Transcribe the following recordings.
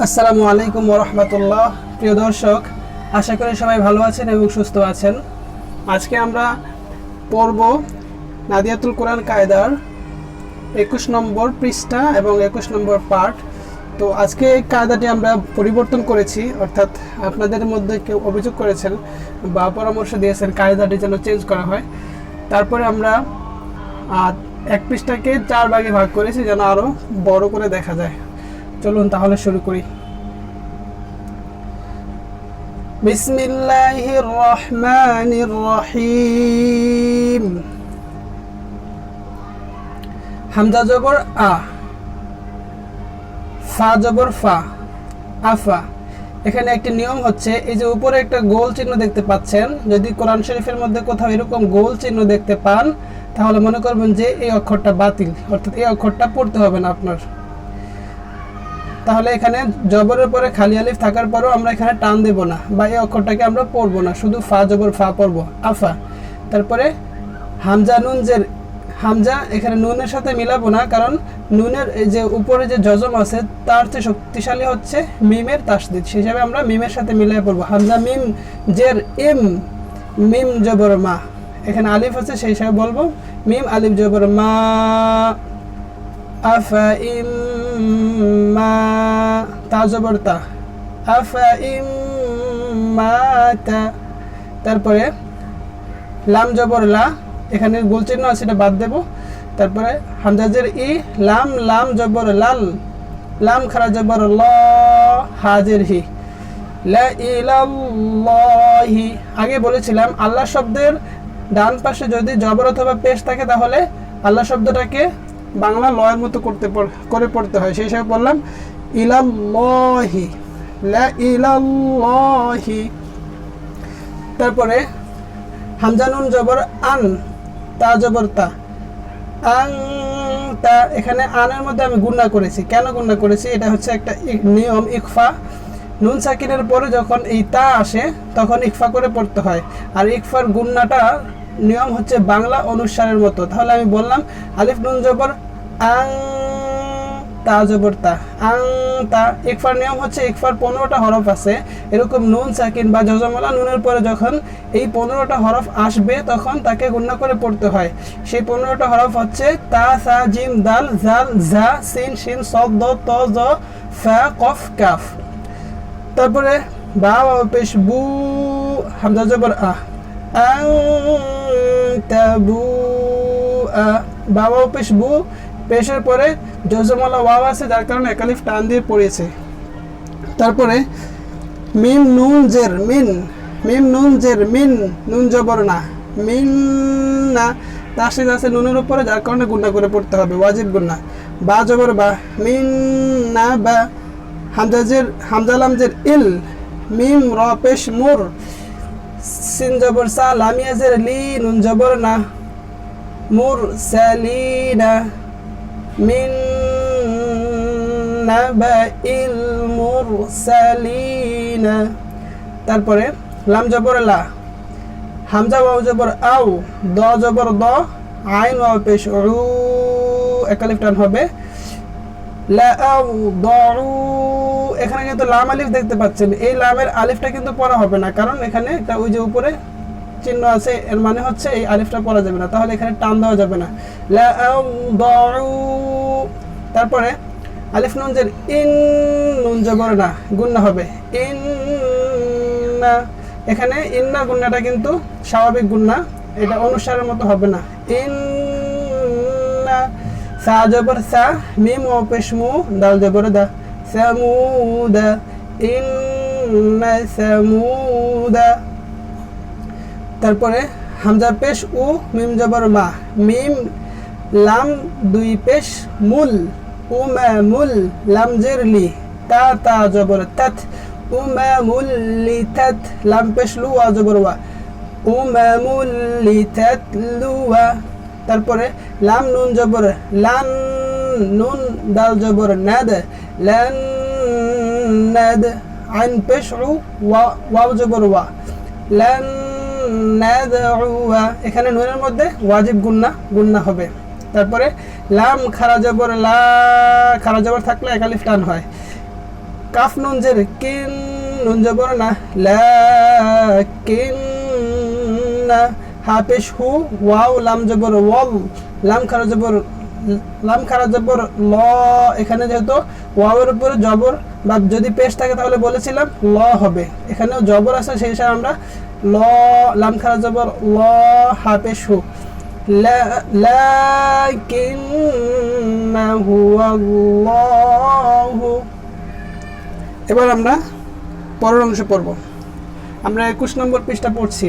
আসসালামু আলাইকুম ওয়া রাহমাতুল্লাহ। প্রিয় দর্শক, আশা করি সবাই ভালো আছেন এবং সুস্থ আছেন। আজকে আমরা পড়ব নাদিয়াতুল কোরআন কায়দার 21 নম্বর পৃষ্ঠা এবং 21 নম্বর পার্ট। তো আজকে এই কায়দাটি আমরা পরিবর্তন করেছি, অর্থাৎ আপনাদের মধ্যে কেউ অভিযোগ করেছেন বা পরামর্শ দিয়েছেন কায়দাটি যেন চেঞ্জ করা হয়। তারপরে আমরা এক পৃষ্ঠাকে 4 ভাগে ভাগ করেছি যেন আরও বড় করে দেখা যায়। চলুন তাহলে শুরু করি। বিসমিল্লাহির রহমানির রহিম। হামজা জবর আ, ফা জবর ফা, আফা। এখানে একটি নিয়ম হচ্ছে, এই যে উপরে একটা গোল চিহ্ন দেখতে পাচ্ছেন, যদি কোরআন শরীফের মধ্যে কোথাও এরকম গোল চিহ্ন দেখতে পান তাহলে মনে করবেন যে এই অক্ষরটা বাতিল, অর্থাৎ এই অক্ষরটা পড়তে হবে না আপনার। তাহলে এখানে জবরের পরে খালি আলিফ থাকার পরেও আমরা এখানে টান দেব না বা এই অক্ষরটাকে আমরা পড়বো না, শুধু ফা জবর ফা পড়বো, আফা। তারপরে হামজা নুন জের, হামজা এখানে নুনের সাথে মিলাবো না, কারণ নুনের এই যে উপরে যে জজম আছে তার চেয়ে শক্তিশালী হচ্ছে মিমের তাসদিদ, সেই হিসাবে আমরা মিমের সাথে মিলিয়ে পড়বো। হামজা মিম জের ইম, মিম জবর মা, এখানে আলিফ আছে সেই হিসাবে বলবো মিম আলিফ জবর মা, আফা ইম মা, তা জবর তা, আফা ইম মাতা। তারপরে লাম জবর লা, এখানে গোল চিহ্ন আছে এটা বাদ দেব। তারপরে হামজাজের ই, লাম লাম জবর লাল, লাম খারা জবর ল, হাজের হি, লা ইলাল্লাহি। আগে বলেছিলাম আল্লাহ শব্দের ডান পাশে যদি জবর অথবা পেশ থাকে তাহলে আল্লাহ শব্দটাকে বাংলা লয়ের মতো করে পড়তে হয়, সেই হিসাবে বললাম ইলাল্লাহি, লা ইলাল্লাহি। তারপরে হামজা নুন জবর আন, তা জবর তা, আং তা। এখানে আনের মধ্যে আমি গুণনা করেছি। কেন গুণনা করেছি? এটা হচ্ছে একটা নিয়ম, ইকফা। নুন সাকিনের পরে যখন এই তা আসে তখন ইকফা করে পড়তে হয়, আর ইকফার গুণনাটা নিয়ম হচ্ছে বাংলা অনুসারের মতো। তাহলে আমি বললাম আলিফ নুন জবর আং, তা জবর তা, আং তা। ইকফার নিয়ম হচ্ছে, ইকফার 15টা হরফ আছে, এরকম নুন সাকিন বা জজমওয়ালা নুনের পরে যখন এই 15টা হরফ আসবে তখন তাকে গুণনা করে পড়তে হয়। সেই 15টা হরফ হচ্ছে তা, সা, জিম, দাল, জাল, জা, সিন, শিন, সদ, দ, ত, জ, ফা, কফ, কাফ। তারপরে বা পেশ বু, হামজা জবর আ, আং তাবু আ, বাবা পেশ বু, পেশের পরে জজমওয়ালা ওয়াও আছে যার কারণে একালিফ টান দিয়ে পড়েছে। তারপরে মিম নুন জের মিন, মিম নুন জের মিন, নুন জবর না, মিন না, তাসদিদ আছে নুনের উপরে যার কারণে গুণনা করে পড়তে হবে, ওয়াজিব গুণনা। বা জবর বা, মিন না বা। হামজা লাম জের ইল, মিম র পেশ মুর, সিন জবর সা, লামিয়া জের লি, নুন জবর না, মুর সালিনা, মিন নাবাইল মুরসালিনা। তারপরে লাম জবর লা, হামজা ওয়াও জবর আও, দ জবর দ, আইন ওয়াও পেশ উ, একালিফ টান হবে, লা আও দউ। এখানে কিন্তু লাম আলিফ দেখতে পাচ্ছেন, এই লামের আলিফটা কিন্তু পড়া হবে না, কারণ এখানে একটা ওই যে উপরে চিহ্ন আছে, এর মানে হচ্ছে এই আলিফটা পড়া যাবে না, তাহলে এখানে টান দেওয়া যাবে না, লা আও দউ। তারপরে আলিফ নুন জের ইন, নুন জবর না, গুণনা হবে ইন্না। এখানে ইন্না গুণনাটা কিন্তু স্বাভাবিক গুণনা, এটা অনুসারের মতো হবে না, ইন্না। সা জবর সা, মিম ও পেশ মু, দাল জবর দা, সামুদা, ইন্না সামুদা। তারপরে হামজা পেশ উ, মিম জবর মা, মিম লাম দুই পেশ মুল, উমামুল, লাম জের লি, তা তা জবর তাত, উমামুল লিতাত, লাম পেশ লু ওয়া জবর ওয়া, উমামুল লিতাতলুয়া। তারপরে লাম নুন জবর লান, নুন দাল জবর নাদ, লান নাদ, আইন পেশ উ, ওয়াও জবর ওয়া, লান নাদউয়া। এখানে নুনের মধ্যে ওয়াজিব গুন্না হবে। তারপরে লাম খারা জবর লা, খারা জবর থাকলে এক আলিফ টান হয়। কাফ নুন জের কিন, নুন জবর না, লাকিন না, হা পেশ হু, ওয়াও লাম জবর ওয়াল, লাম খারা জবর ল, এখানে যেহেতু ওয়াওয়ের উপরে জবর বা যদি পেশ থাকে তাহলে বলেছিলাম ল হবে, এখানেও জবর আছে সেই হিসাবে আমরা ল, লাম খারা জবর ল, হা পেশ হু, লাকিন্নাহু আল্লাহু। এবার আমরা পরের অংশ পড়ব। আমরা 21 নম্বর পৃষ্ঠা পড়ছি।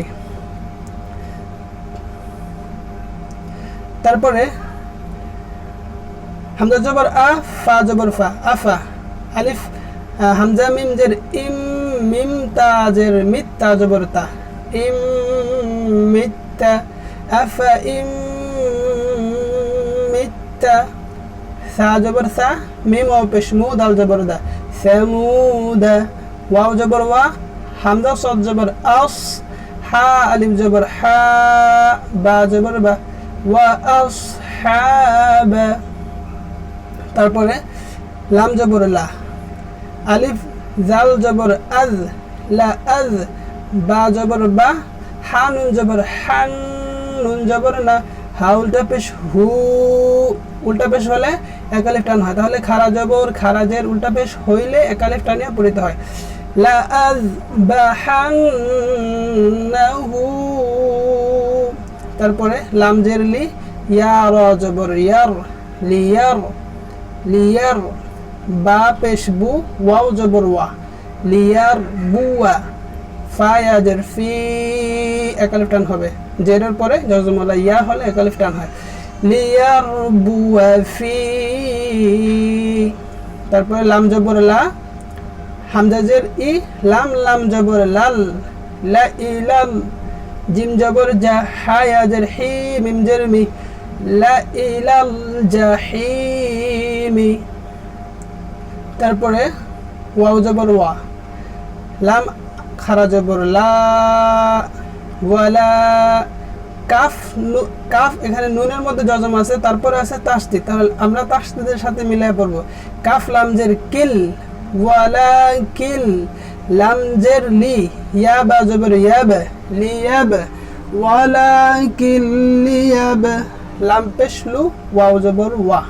তারপরে হামজা জবর আ, ফা জবর ফা, আফা, আলিফ হামজা মিম জের ইম, মিম তা জের মিত, তা জবর তা, ইম মিত্তা, আফা ইম মিত্তা, সা জবর সা, মিম ও পেশ মু, দাল জবর দা, সামুদা, ওয়াও জবর ওয়া, হামজা সদ জবর আস, হা আলিফ জবর হা, বা জবর বা, ওয়া আসহাবা। তারপরে লাম জবর লা, আলিফ জাল জবর আজ, লা আজ, বা জবর বা, হা নুন জবর হান, নুন জবর না, হা উল্টা পেশ হু, উল্টা পেশ হলে এক আলিফ টান হয়, তাহলে খারা জবর খারাজের উল্টা পেশ হইলে এক আলিফ টানিয়া পড়িতে হয়। লা আজ বাহান্নাহু। তারপরে লাম জের লি, ইয়া র জবর ইয়ার, লিয়ার, লিয়ার, বা পেশ বু, ওয়াও জবর ওয়া, লিয়ার বুয়া, ফা ইয়া জের ফি, এক আলিফ টান হবে, জেরের পরে জজমলা ইয়া হলে এক আলিফ টান হয়, লিয়ার বুয়া ফি। তারপরে লাম জবর লা, হামজা জের ই, লাম লাম জবর লাল, লা ইলাল, জিম জবর জা, হা ইয়া জের হি, মিম জের মি, লা ইলাল জাহিমি। তারপরে ওয়াও জবর ওয়া, লাম খারা জবর লা, ওয়ালা, কাফ কাফ এখানে নুনের মধ্যে জজম আছে, তারপরে আছে তাসদিদ, তাহলে আমরা তাসদিদের সাথে মিলাই পড়ব। কাফ লাম জের কিল, ওয়ালা কিল, লাম জের লি, ইয়া বা জবর ইয়াব, লিয়াব, ওয়ালা কিল লিয়াব, লাম পেশ লু, ওয়াও জবর ওয়া,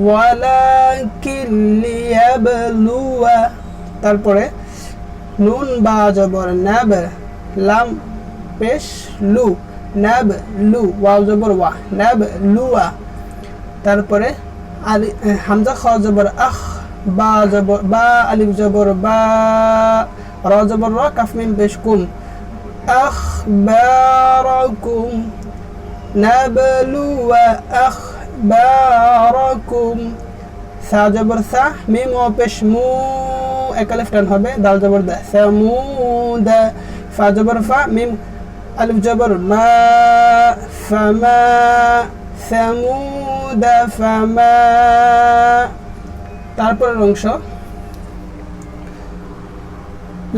ওয়ালা কিল লিয়াবলুয়া। তারপরে নুন বা জবর নাব, লাম পেশ লু, নাব লু, ওয়াও জবর ওয়া, নাব লুয়া। তারপরে হামজা খ জবর আখ, বা জবর বা, আলিফ জবর বা, র জবর র, কাফ মিম পেশ কুম, আখবারাকুম, নাবলুয়া আখবারাকুম, সা জবর সা, মিম ও পেশ মু, এক আলিফ টান হবে, দাল জবর দা, সামুদা, ফা জবর ফা, মিম আলিফ জবর মা, ফামা, সামুদা ফামা। তারপরের অংশ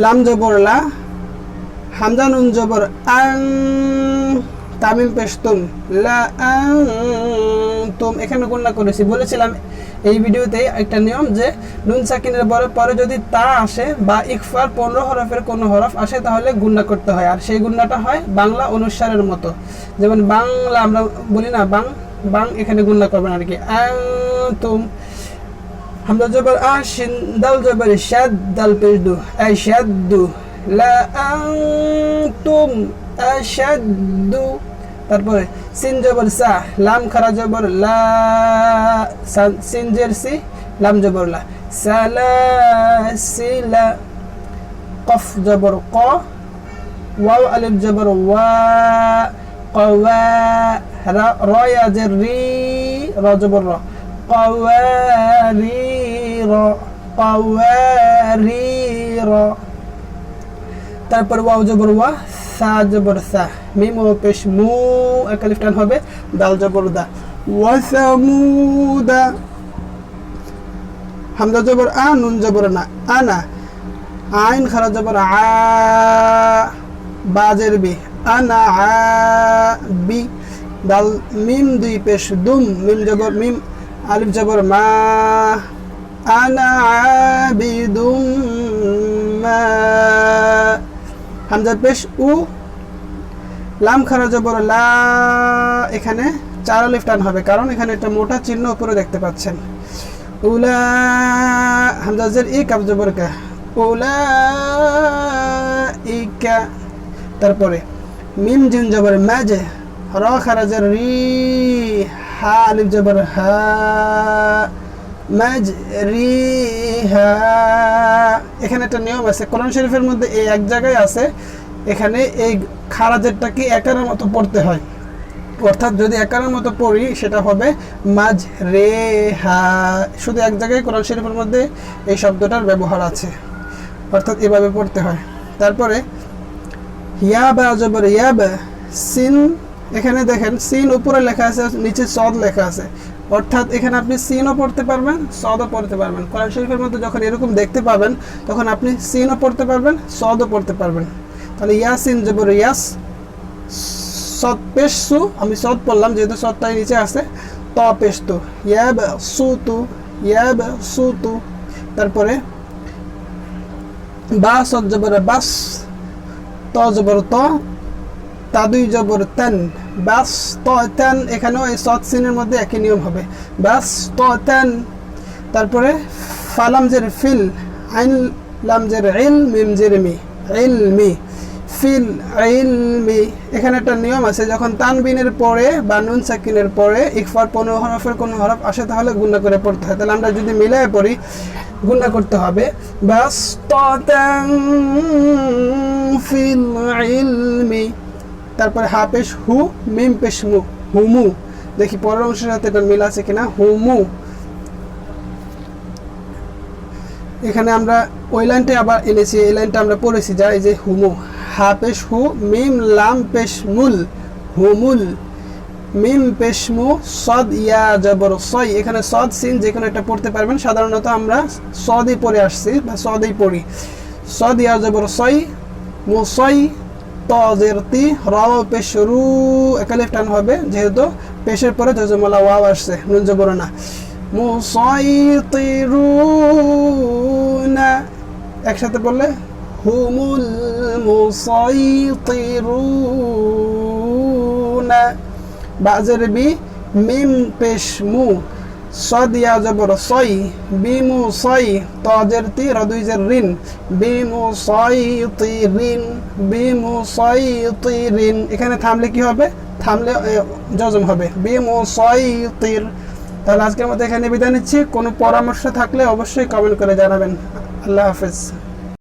লাম জবর লা, হামজা নুন জবর আন, তামিম পেশ তুম, লা তুম, এখানে গুণনা করেছি। বলেছিলাম এই ভিডিওতে একটা নিয়ম যে নুন সাকিনের পরে যদি তা আসে বা ইকফার 15 হরফের কোনো হরফ আসে তাহলে গুণনা করতে হয়, আর সেই গুণনাটা হয় বাংলা অনুসারের মতো। যেমন বাংলা আমরা বলি না বাং, বাং এখানে গুণনা করবেন আর কি, তুম। হামজা জবর আশিন, দাল জবর শাদ, দাল পেশ দু, আশাদ্দু, লা আনতুম আশাদ্দু। তারপরে সিন জবর সা, লাম খারা জবর লা, সিন জের সি, লাম জবর লা, সালাসিলা, কফ জবর ক, ওয়াও আলিফ জবর ওয়া, কওয়া, র ইয়া জের রি, র জবর র, কওয়ারির, কওয়ারির। তারপর ওয়াও জবর ওয়া, সা জবর সা, মিম ও পেশ মু, এক আলিফ টান হবে, দাল জবর দা, ওয়াসামুদা। হামজা জবর আ, নুন জবর না, আনা, আইন খারা জবর আ, বা জের বি, আনা আ বি, দাল মিম দুই পেশ দুম মিম জবর মিম আলিফ জবর মা আনা আবিদুম মা হামজা পেশ উ লাম খারা জবর লা এখানে 4 আলিফ টান হবে কারণ এখানে একটা মোটা চিহ্ন উপরে দেখতে পাচ্ছেন উলা হামজা জের ই কাফ জবর কা উলা ইকা তারপরে মিম জিম জবর মাজ রা খারা জের রি হা আলিফ জবর হা মাজ রি হা এখানে একটা নিয়ম আছে কোরআন শরীফের মধ্যে এই এক জায়গায় আছে এখানে এই খারাজেরটা কি একারের মতো পড়তে হয় অর্থাৎ যদি একারের মতো পড়ি সেটা হবে মাজ রে হা শুধু এক জায়গায় কোরআন শরীফের মধ্যে এই শব্দটার ব্যবহার আছে অর্থাৎ এভাবে পড়তে হয় তারপরে ইয়াবা জবর ইয়াবা সিন এখানে দেখেন সিন উপরে লেখা আছে নিচে সদ লেখা আছে অর্থাৎ এখানে আপনি সিনও পড়তে পারবেন সদও পড়তে পারবেন কোরআন শরীফের মধ্যে যখন এরকম দেখতে পাবেন তখন আপনি সিনও পড়তে পারবেন সদও পড়তে পারবেন তাহলে ইয়াসিন জবর ইয়াস সদ পেশ সু আমি সদ পড়লাম যেহেতু সদটাই নিচে আছে ত পেশ তু ইয়াব সুতু তারপরে বা সদ জবর বাস ত জবর ত তা দুই জবর তান বাস ত তান এখানেও এই সদ সিনের মধ্যে একই নিয়ম হবে বাস ত তান তারপরে ফালাম জের ফিল আইন লাম জের ইল মিম জের মি ইলমি ফিল ইলমি এখানে একটা নিয়ম আছে যখন তানবিনের পরে বা নুন সাকিনের পরে ইকফার 15 হরফের কোনো হরফ আসে তাহলে গুণা করে পড়তে হয় তাহলে আমরা যদি মিলায়ে পড়ি গুণা করতে হবে বাসতাতান ফিল ইলমি তারপরে হা পেশ হু মিম পেশ মু হুমু দেখি পরের অংশের সাথে এটা মিল আছে কিনা হুমু এখানে আমরা ওই লাইনটা আবার এনেছি এই লাইনটা আমরা পড়েছি যা এই যে হুমু হা পেশ হু মিম লাম পেশ মুল হুমুল মিম পেশ মু সদ ইয়া জবর সই এখানে সদ সিন যে কোনো একটা পড়তে পারবেন সাধারণত আমরা সদই পড়ে আসছি বা সদই পড়ি সদ ইয়া জবর সই মু সই ত জের তি রা পেশ রু একালিফ টান হবে যেহেতু পেশের পরে জজমলা ওয়াও আসছে নুন জবর না মুসাইতিরুনা একসাথে বললে হুমুল মুসাইতিরুনা বাজের বি মিম পেশ মু সদ ইয়া জবর সই বিমু সই তাজের তি রদুই জের রিন বিমু সাইতিরিন বিমু সাইতিরিন এখানে থামলে কি হবে থামলে জজম হবে বিমু সাইতির তাহলে আজকের মতো এখানে বিদায় নিচ্ছি কোনো পরামর্শ থাকলে অবশ্যই কমেন্ট করে জানাবেন আল্লাহ হাফেজ